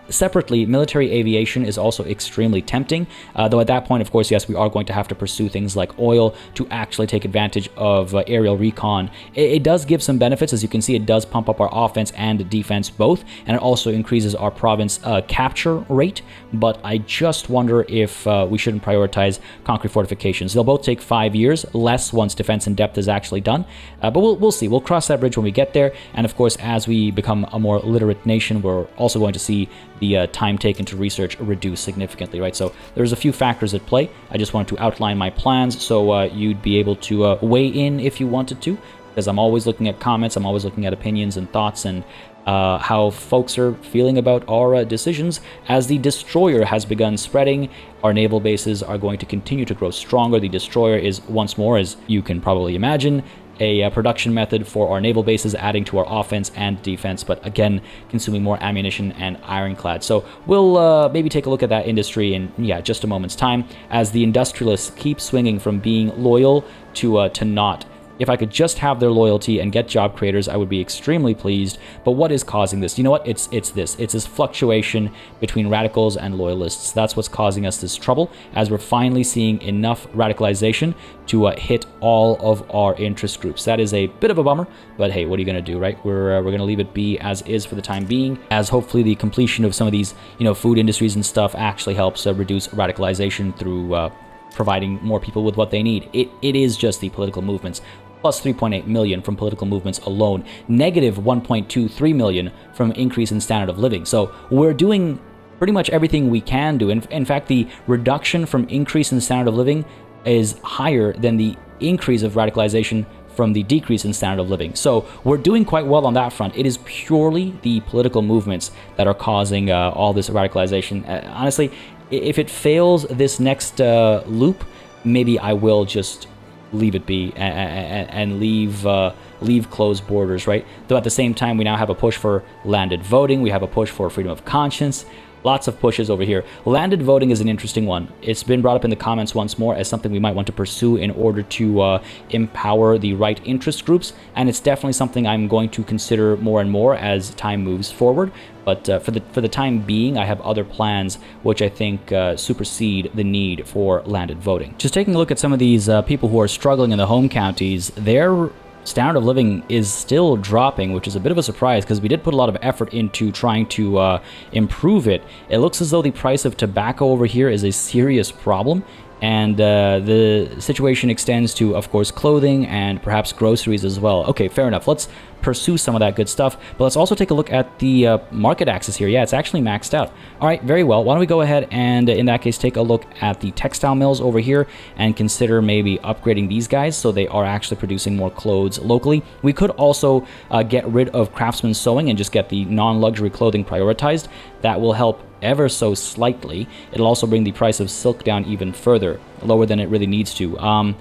Separately, military aviation is also extremely tempting, though at that point, of course, yes, we are going to have to pursue things like oil to actually take advantage of aerial recon. It does give some benefits. As you can see, it does pump up our offense and defense both, and it also increases our province capture rate, but I just wonder if we shouldn't prioritize concrete fortifications. They'll both take 5 years, less once defense in depth is actually done, but we'll see. We'll cross that bridge when we get there, and of course, as we become a more literate nation, we're also going to see the time taken to research reduce significantly, right? So there's a few factors at play. I just wanted to outline my plans so you'd be able to weigh in if you wanted to, because I'm always looking at comments, I'm always looking at opinions and thoughts and how folks are feeling about our decisions. As the destroyer has begun spreading, our naval bases are going to continue to grow stronger. The destroyer is, once more, as you can probably imagine, a production method for our naval bases, adding to our offense and defense, but again, consuming more ammunition and ironclad. So we'll maybe take a look at that industry in, just a moment's time, as the industrialists keep swinging from being loyal to not. If I could just have their loyalty and get job creators, I would be extremely pleased. But what is causing this? You know what? It's this fluctuation between radicals and loyalists. That's what's causing us this trouble, as we're finally seeing enough radicalization to hit all of our interest groups. That is a bit of a bummer, but hey, what are you going to do, right? We're going to leave it be as is for the time being, as hopefully the completion of some of these, food industries and stuff actually helps reduce radicalization through providing more people with what they need. It is just the political movements. Plus 3.8 million from political movements alone, negative 1.23 million from increase in standard of living. So we're doing pretty much everything we can do. In fact, the reduction from increase in standard of living is higher than the increase of radicalization from the decrease in standard of living. So we're doing quite well on that front. It is purely the political movements that are causing all this radicalization. Honestly, if it fails this next loop, maybe I will just leave it be and leave closed borders, right? Though at the same time, we now have a push for landed voting. We have a push for freedom of conscience. Lots of pushes over here. Landed voting is an interesting one. It's been brought up in the comments once more as something we might want to pursue in order to empower the right interest groups, and it's definitely something I'm going to consider more and more as time moves forward. But for the time being, I have other plans which I think supersede the need for landed voting. Just taking a look at some of these people who are struggling in the home counties, their standard of living is still dropping, which is a bit of a surprise because we did put a lot of effort into trying to improve it. It looks as though the price of tobacco over here is a serious problem, and the situation extends to, of course, clothing and perhaps groceries as well. Okay, fair enough. Let's pursue some of that good stuff, but let's also take a look at the market access here. Yeah, it's actually maxed out. All right, very well. Why don't we go ahead and, in that case, take a look at the textile mills over here and consider maybe upgrading these guys so they are actually producing more clothes locally. We could also get rid of craftsman sewing and just get the non-luxury clothing prioritized. That will help ever so slightly. It'll also bring the price of silk down even further, lower than it really needs to.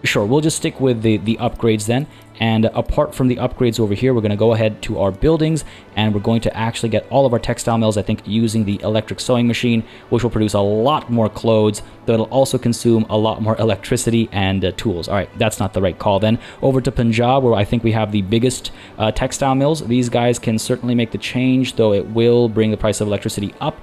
Sure, we'll just stick with the upgrades then. And apart from the upgrades over here, we're going to go ahead to our buildings, and we're going to actually get all of our textile mills, I think, using the electric sewing machine, which will produce a lot more clothes, though it'll also consume a lot more electricity and tools. All right, that's not the right call then. Over to Punjab, where I think we have the biggest textile mills. These guys can certainly make the change, though it will bring the price of electricity up.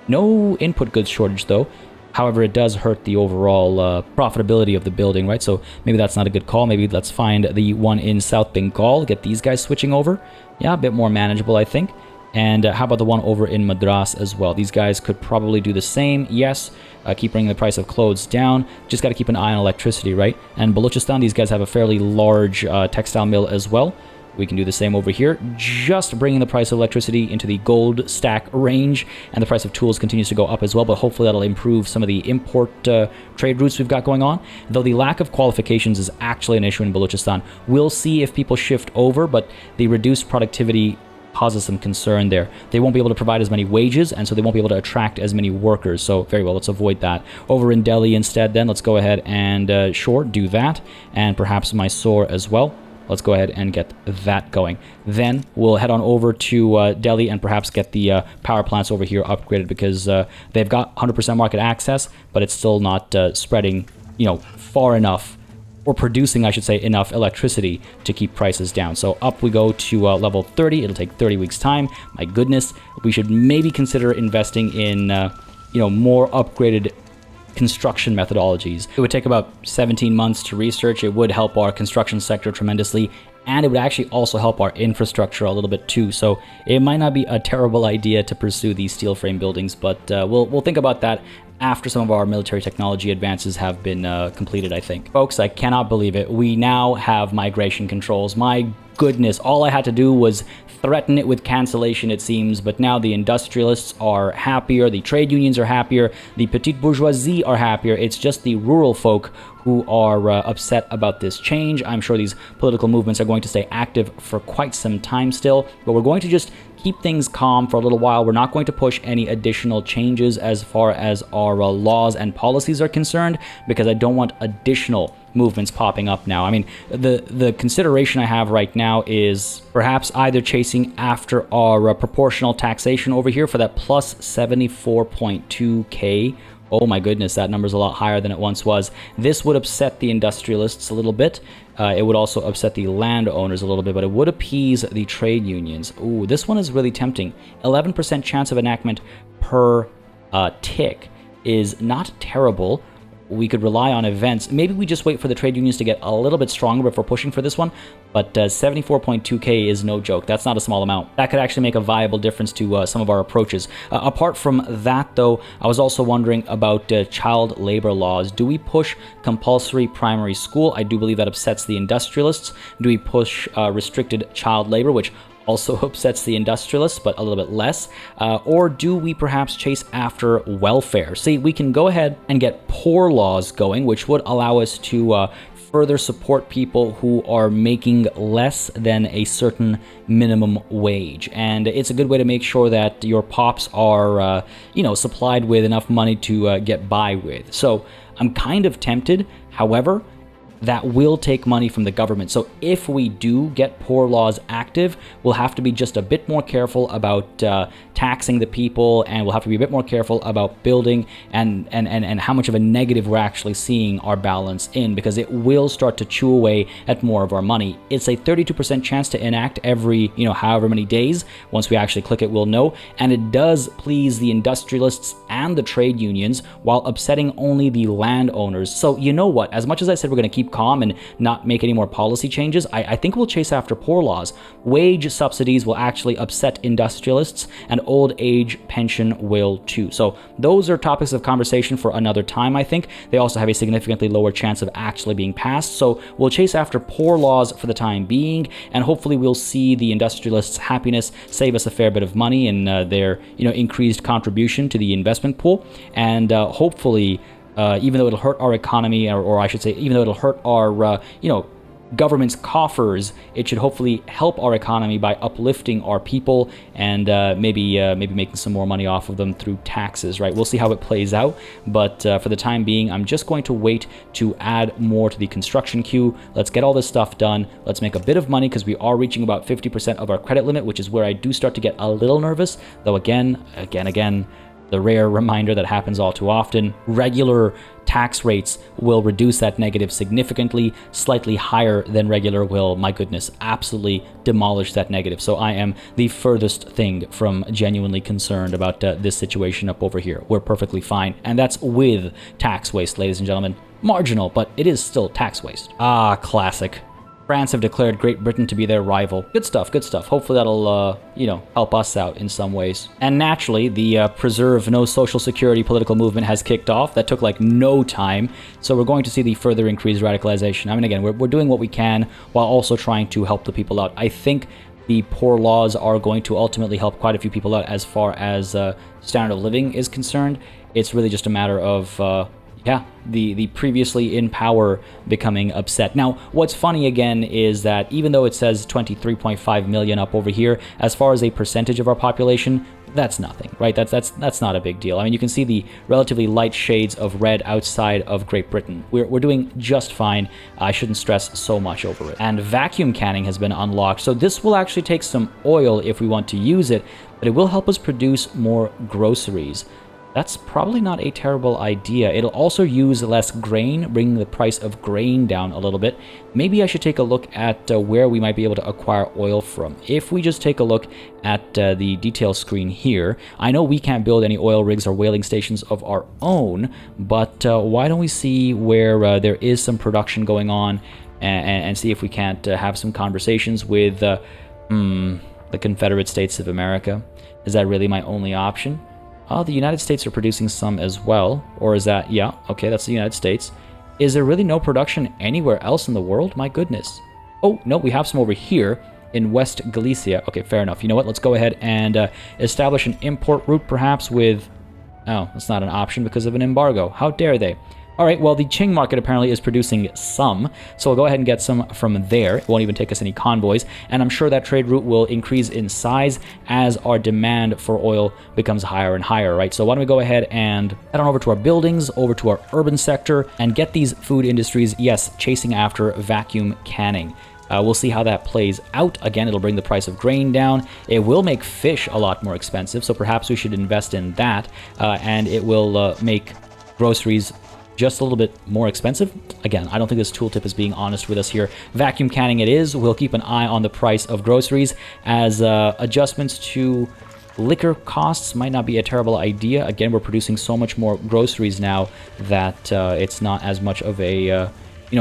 No input goods shortage, though. However, it does hurt the overall profitability of the building, right? So maybe that's not a good call. Maybe let's find the one in South Bengal, get these guys switching over. Yeah, a bit more manageable, I think. And how about the one over in Madras as well? These guys could probably do the same. Yes, keep bringing the price of clothes down. Just got to keep an eye on electricity, right? And Balochistan, these guys have a fairly large textile mill as well. We can do the same over here, just bringing the price of electricity into the gold stack range, and the price of tools continues to go up as well, but hopefully that'll improve some of the import trade routes we've got going on, though the lack of qualifications is actually an issue in Balochistan. We'll see if people shift over, but the reduced productivity causes some concern there. They won't be able to provide as many wages, and so they won't be able to attract as many workers. So very well, let's avoid that. Over in Delhi instead then, let's go ahead and sure, do that, and perhaps Mysore as well. Let's go ahead and get that going. Then we'll head on over to Delhi and perhaps get the power plants over here upgraded, because they've got 100% market access, but it's still not spreading, far enough, or producing, I should say, enough electricity to keep prices down. So up we go to level 30. It'll take 30 weeks time. My goodness, we should maybe consider investing in, more upgraded construction methodologies. It would take about 17 months to research. It would help our construction sector tremendously, and it would actually also help our infrastructure a little bit too. So it might not be a terrible idea to pursue these steel frame buildings, but we'll think about that after some of our military technology advances have been completed, I think. Folks, I cannot believe it. We now have migration controls. My goodness, all I had to do was threaten it with cancellation, it seems, but now the industrialists are happier, the trade unions are happier, the petite bourgeoisie are happier. It's just the rural folk who are upset about this change. I'm sure these political movements are going to stay active for quite some time still, but we're going to just keep things calm for a little while. We're not going to push any additional changes as far as our laws and policies are concerned, because I don't want additional movements popping up now. I mean, the consideration I have right now is perhaps either chasing after our proportional taxation over here for that plus 74.2k. Oh my goodness, that number's a lot higher than it once was. This would upset the industrialists a little bit. It would also upset the landowners a little bit, but it would appease the trade unions. Ooh, this one is really tempting. 11% chance of enactment per tick is not terrible. We could rely on events. Maybe we just wait for the trade unions to get a little bit stronger before pushing for this one, but 74.2k is no joke. That's not a small amount. That could actually make a viable difference to some of our approaches. Apart from that, though, I was also wondering about child labor laws. Do we push compulsory primary school? I do believe that upsets the industrialists. Do we push restricted child labor, which also upsets the industrialists, but a little bit less? Or do we perhaps chase after welfare? See, we can go ahead and get poor laws going, which would allow us to further support people who are making less than a certain minimum wage. And it's a good way to make sure that your pops are, supplied with enough money to get by with. So I'm kind of tempted. However, that will take money from the government. So if we do get poor laws active, we'll have to be just a bit more careful about taxing the people, and we'll have to be a bit more careful about building and how much of a negative we're actually seeing our balance in, because it will start to chew away at more of our money. It's a 32% chance to enact every, however many days. Once we actually click it, we'll know. And it does please the industrialists and the trade unions while upsetting only the landowners. So you know what? As much as I said we're going to keep calm and not make any more policy changes, I think we'll chase after poor laws. Wage subsidies will actually upset industrialists, and old age pension will too. So those are topics of conversation for another time, I think. They also have a significantly lower chance of actually being passed. So we'll chase after poor laws for the time being, and hopefully we'll see the industrialists' happiness save us a fair bit of money in their increased contribution to the investment pool. And hopefully, even though it'll hurt our economy, or I should say, even though it'll hurt our, government's coffers. It should hopefully help our economy by uplifting our people and maybe making some more money off of them through taxes, right? We'll see how it plays out, but for the time being, I'm just going to wait to add more to the construction queue. Let's get all this stuff done. Let's make a bit of money because we are reaching about 50% of our credit limit, which is where I do start to get a little nervous, though again, the rare reminder that happens all too often, regular tax rates will reduce that negative significantly. Slightly higher than regular will, my goodness, absolutely demolish that negative. So I am the furthest thing from genuinely concerned about this situation up over here. We're perfectly fine. And that's with tax waste, ladies and gentlemen. Marginal, but it is still tax waste. Ah, classic. France have declared Great Britain to be their rival. Good stuff, good stuff. Hopefully that'll, help us out in some ways. And naturally, the preserve no social security political movement has kicked off. That took like no time. So we're going to see the further increased radicalization. I mean, again, we're doing what we can while also trying to help the people out. I think the poor laws are going to ultimately help quite a few people out as far as standard of living is concerned. It's really just a matter of the previously in power becoming upset. Now, what's funny again is that even though it says 23.5 million up over here, as far as a percentage of our population, that's nothing, right? That's not a big deal. I mean, you can see the relatively light shades of red outside of Great Britain. We're doing just fine. I shouldn't stress so much over it. And vacuum canning has been unlocked, so this will actually take some oil if we want to use it, but it will help us produce more groceries. That's probably not a terrible idea. It'll also use less grain, bringing the price of grain down a little bit. Maybe I should take a look at where we might be able to acquire oil from. If we just take a look at the detail screen here, I know we can't build any oil rigs or whaling stations of our own, but why don't we see where there is some production going on and see if we can't have some conversations with the Confederate States of America. Is that really my only option? The United States are producing some as well. Or is that, yeah, okay, that's the United States. Is there really no production anywhere else in the world? My goodness. Oh, no, we have some over here in West Galicia. Okay, fair enough. You know what? Let's go ahead and establish an import route perhaps with... Oh, that's not an option because of an embargo. How dare they? All right, well, the Qing market apparently is producing some, so we'll go ahead and get some from there. It won't even take us any convoys, and I'm sure that trade route will increase in size as our demand for oil becomes higher and higher, right? So why don't we go ahead and head on over to our buildings, over to our urban sector, and get these food industries, yes, chasing after vacuum canning. We'll see how that plays out. Again, it'll bring the price of grain down. It will make fish a lot more expensive, so perhaps we should invest in that, and it will make groceries just a little bit more expensive. Again, I don't think this tooltip is being honest with us here. Vacuum canning it is. We'll keep an eye on the price of groceries as adjustments to liquor costs might not be a terrible idea. Again, we're producing so much more groceries now that it's not as much of a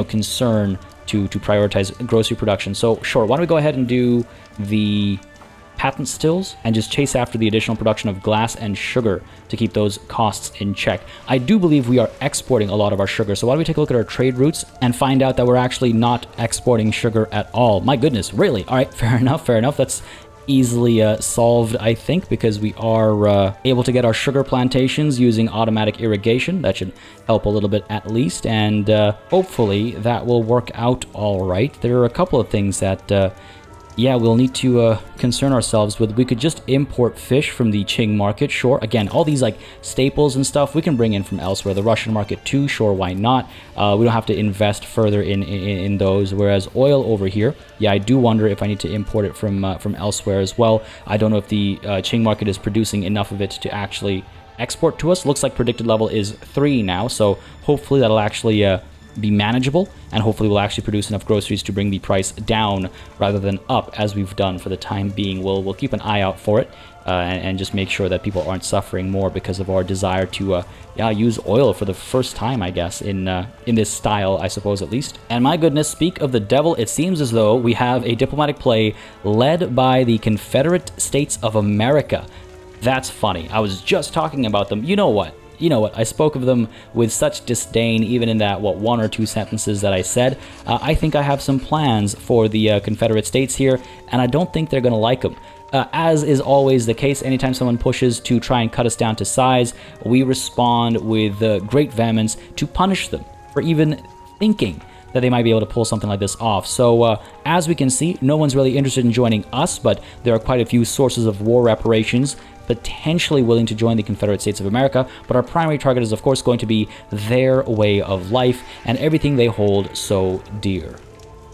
concern to prioritize grocery production. So sure, why don't we go ahead and do the patent stills and just chase after the additional production of glass and sugar to keep those costs in check. I do believe we are exporting a lot of our sugar, so why don't we take a look at our trade routes and find out that we're actually not exporting sugar at all. My goodness, really? All right, fair enough. That's easily solved, I think, because we are able to get our sugar plantations using automatic irrigation. That should help a little bit at least, and hopefully that will work out all right. There are a couple of things that we'll need to concern ourselves with. We could just import fish from the Qing market, sure. Again, all these like staples and stuff we can bring in from elsewhere. The Russian market too, sure, why not? We don't have to invest further in those. Whereas oil over here, yeah, I do wonder if I need to import it from elsewhere as well. I don't know if the Qing market is producing enough of it to actually export to us. Looks like predicted level is 3 now, so hopefully that'll actually be manageable, and hopefully we'll actually produce enough groceries to bring the price down rather than up as we've done for the time being. We'll keep an eye out for it and just make sure that people aren't suffering more because of our desire to use oil for the first time, I guess, in this style, I suppose, at least. And my goodness, speak of the devil, it seems as though we have a diplomatic play led by the Confederate States of America. That's funny. I was just talking about them. You know what? I spoke of them with such disdain, even in that, 1 or 2 sentences that I said. I think I have some plans for the Confederate States here, and I don't think they're going to like them. As is always the case, anytime someone pushes to try and cut us down to size, we respond with great vehemence to punish them for even thinking that they might be able to pull something like this off. So as we can see, no one's really interested in joining us, but there are quite a few sources of war reparations potentially willing to join the Confederate States of America, but our primary target is of course going to be their way of life and everything they hold so dear.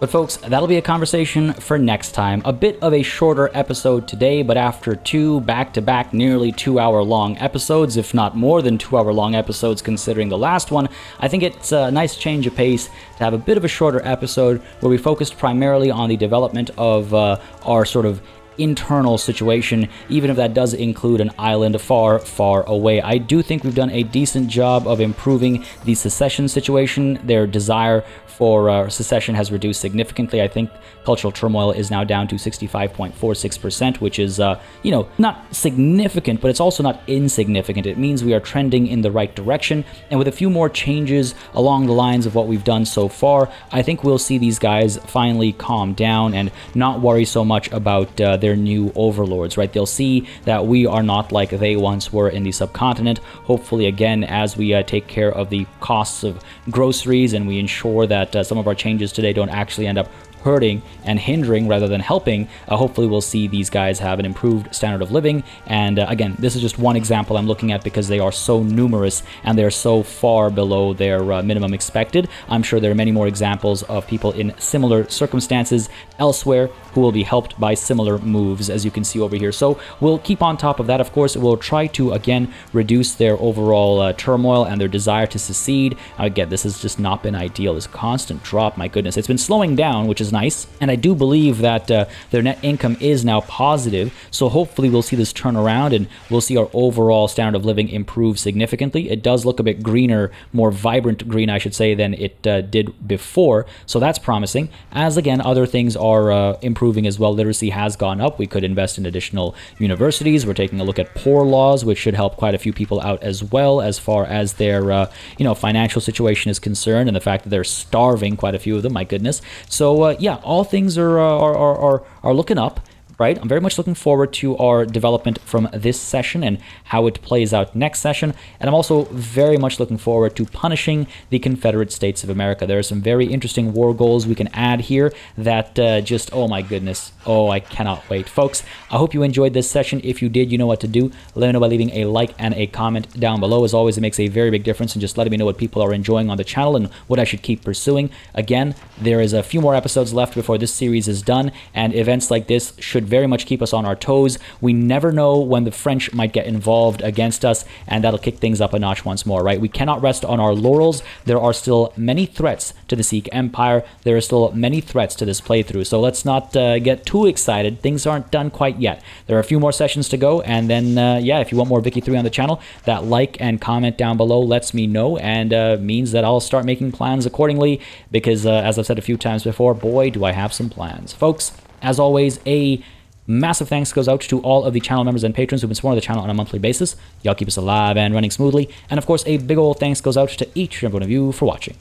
But folks, that'll be a conversation for next time. A bit of a shorter episode today, but after two back-to-back nearly 2-hour-long episodes, if not more than 2-hour-long episodes considering the last one, I think it's a nice change of pace to have a bit of a shorter episode where we focused primarily on the development of our sort of internal situation, even if that does include an island far, far away. I do think we've done a decent job of improving the secession situation. Their desire for secession has reduced significantly. I think cultural turmoil is now down to 65.46%, which is, not significant, but it's also not insignificant. It means we are trending in the right direction, and with a few more changes along the lines of what we've done so far, I think we'll see these guys finally calm down and not worry so much about their new overlords, right? They'll see that we are not like they once were in the subcontinent. Hopefully, again, as we take care of the costs of groceries and we ensure that some of our changes today don't actually end up hurting and hindering rather than helping, hopefully we'll see these guys have an improved standard of living. And again, this is just one example I'm looking at because they are so numerous and they're so far below their minimum expected. I'm sure there are many more examples of people in similar circumstances elsewhere who will be helped by similar moves, as you can see over here. So we'll keep on top of that. Of course, we'll try to, again, reduce their overall turmoil and their desire to secede. Again, this has just not been ideal. This constant drop, my goodness. It's been slowing down, which is nice. And I do believe that their net income is now positive. So hopefully we'll see this turn around and we'll see our overall standard of living improve significantly. It does look a bit greener, more vibrant green, I should say, than it did before. So that's promising. As again, other things are improving as well. Literacy has gone up. We could invest in additional universities. We're taking a look at poor laws, which should help quite a few people out as well, as far as their financial situation is concerned, and the fact that they're starving, quite a few of them, my goodness. So yeah, all things are looking up. Right? I'm very much looking forward to our development from this session and how it plays out next session. And I'm also very much looking forward to punishing the Confederate States of America. There are some very interesting war goals we can add here that oh my goodness. Oh, I cannot wait. Folks, I hope you enjoyed this session. If you did, you know what to do. Let me know by leaving a like and a comment down below. As always, it makes a very big difference in just letting me know what people are enjoying on the channel and what I should keep pursuing. Again, there is a few more episodes left before this series is done, and events like this should very much keep us on our toes. We never know when the French might get involved against us, and that'll kick things up a notch once more, right? We cannot rest on our laurels. There are still many threats to the Sikh Empire. There are still many threats to this playthrough, so let's not get too excited. Things aren't done quite yet. There are a few more sessions to go, and then, yeah, if you want more Vicky 3 on the channel, that like and comment down below lets me know, and means that I'll start making plans accordingly, because, as I've said a few times before, boy, do I have some plans. Folks, as always, a massive thanks goes out to all of the channel members and patrons who've been supporting the channel on a monthly basis. Y'all keep us alive and running smoothly. And of course, a big old thanks goes out to each and every one of you for watching.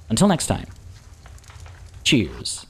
Until next time, cheers.